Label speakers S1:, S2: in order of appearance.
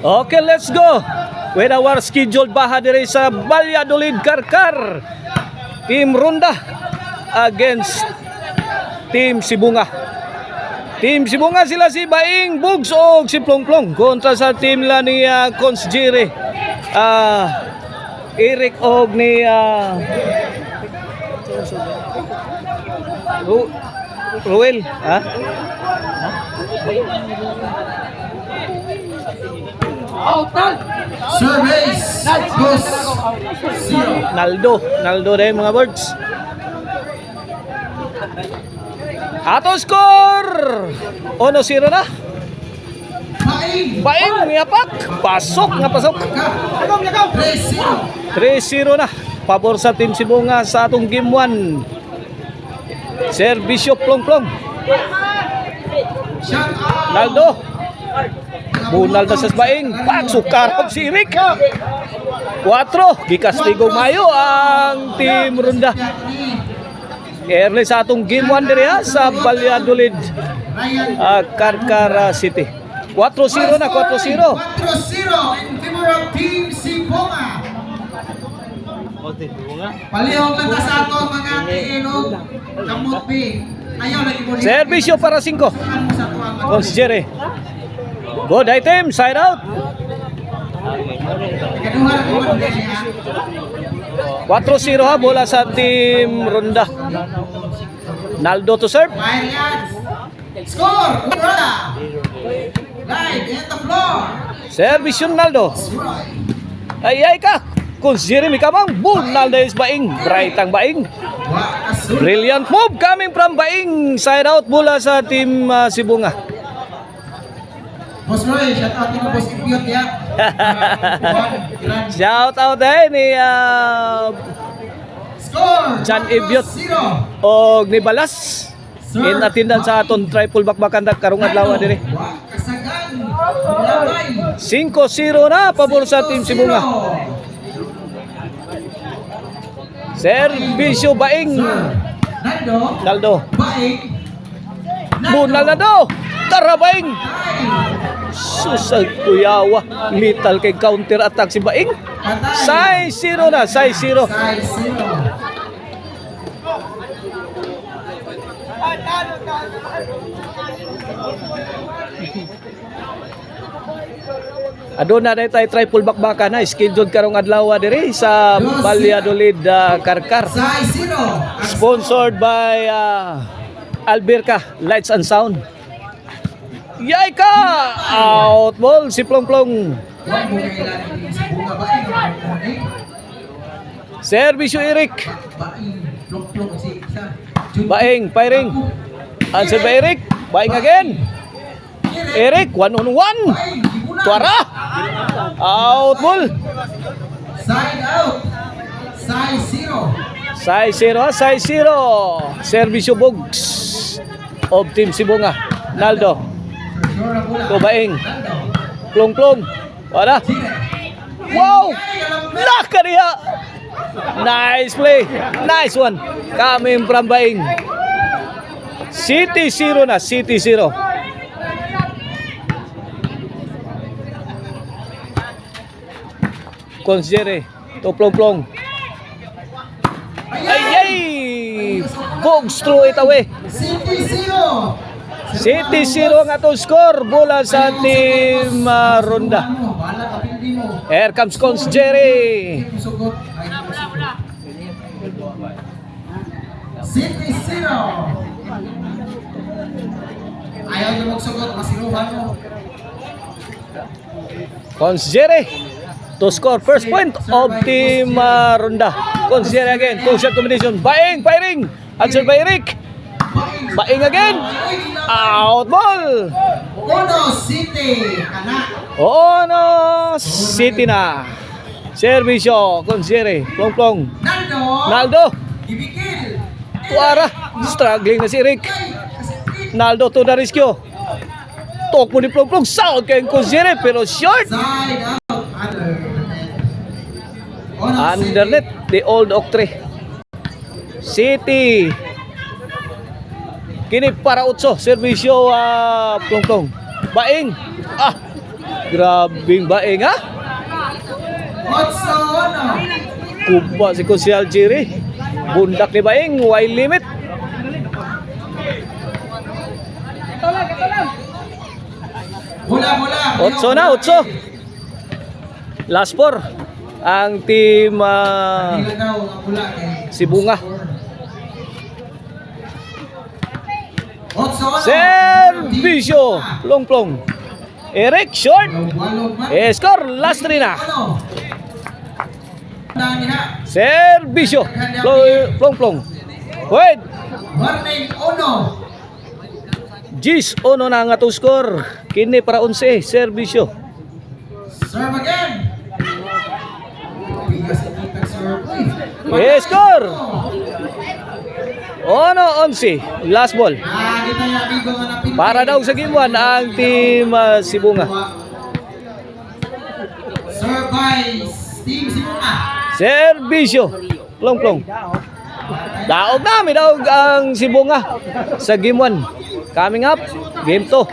S1: Okay, let's go with our scheduled baha dire sa Valladolid Karkar. Team Ronda against Team Sibunga. Team Sibunga sila si Baing Bugs o si Plongplong kontra sa team la ni Cons Jire, Eric og ni Ruel, ha?
S2: Surveys goes 0.
S1: Naldo din mga birds. Ato score 1-0 na. Baing niyapak. Pasok. 3-0 na. Pabor sa Team Sibunga sa atong game 1. Servisyo Plongplong. Naldo. Bunal na sa Baing. Pagsukarap si Rick. 4. Gikastigo mayo ang Team Ronda. Early sa atong game 1 diri sa Valladolid, Karkar City. 4-0 na, 4-0.
S2: 4-0 in favor of Team Sibunga. Palihog lang ta sa ato mga tiinog. Kamot B. Ayaw lagi mo.
S1: Servisyo para 5. Cons Jere. Good item, side out. 4-0 ha, bola sa Team Ronda. Naldo to serve.
S2: Score! Ronda! Live in the floor.
S1: Service yun Naldo. Ay ka. Cons Jere mi kamang. Naldo is Baing. Bright ang Baing. Brilliant move coming from Baing. Side out bola sa Team Sibunga.
S2: Boss Roy, shout out ni Boss Ipiot ya.
S1: Shout out ni
S2: Score!
S1: John Ipiot o ni Balas. In attendance sa aton triple bakbakan karong adlaw dire. 5-0 na pabor sa Team Sibunga. Servisyo Baing. Naldo. Bunal na do. Tara Baing. Susag kuyawa. Lethal kay counter attack si Baing. 6-0 na. 6-0. Aduna na tayo triple bakbaka na scheduled karong adlaw dire sa Valladolid Karkar. Sponsored by Alberca Lights and Sound. Yay ka! Out ball si Plongplong. Servisyo Eric. Baing, firing. Answer by Eric. Baing again. Eric, 1-on-1. Tuara. Out ball.
S2: Side out. 6-0.
S1: 6-0. Servisyo Bugs of Team Sibunga. Naldo. Baing. Plongplong. Wala. Wow! Laka niya. Nice play. Nice one. Coming from Baing. City 0 na. City 0. Cons Jere. To Plongplong. Ay! Bugs throw it away. City 0 ang atong score. Bola sa Team Ronda. Here comes Cons Jere.
S2: City 0. Ayaw niyo magsugot, masiluhan mo.
S1: Cons Jere to score first point of Team Ronda. Cons Jere again. Two-shot combination. Baing, firing. Answer by Eric. Baing again. Out ball.
S2: City.
S1: City na. Servisyo. Cons Jere. Plongplong. Naldo. Tuara. Struggling na si Eric. Naldo to the rescue. Tok mo ni Plongplong. Sound kay Cons Jere pero short. Undernet. The old Octre. City. Kini para utso. Servisyo Plongplong. Baing. Grabing baing ha.
S2: Otso, ano?
S1: Kuba si Kusyal Jiri. Bundak ni baing, wild limit.
S2: Bola.
S1: Otso na, otso. Last four. Ang team
S2: Hindi daw ang bola kay
S1: Sibunga.
S2: Otso, ano?
S1: Servisyo. Plong. Eric short. Score. Last three na.
S2: Ano? Daniha.
S1: Servisyo. Plong. Wait.
S2: Warning, ono.
S1: Gis ono na nga to score. Kini para 11. Servisyo.
S2: Serve again. Bigas ang kitang serve.
S1: Score. Ono 11. Last ball.
S2: Dito yung amigo nga napili.
S1: Para daw sa game 1 ang team Sibunga.
S2: Serve by Team Sibunga.
S1: Servisyo. Plong. Daog ang Sibunga sa game 1. Coming up, game 2.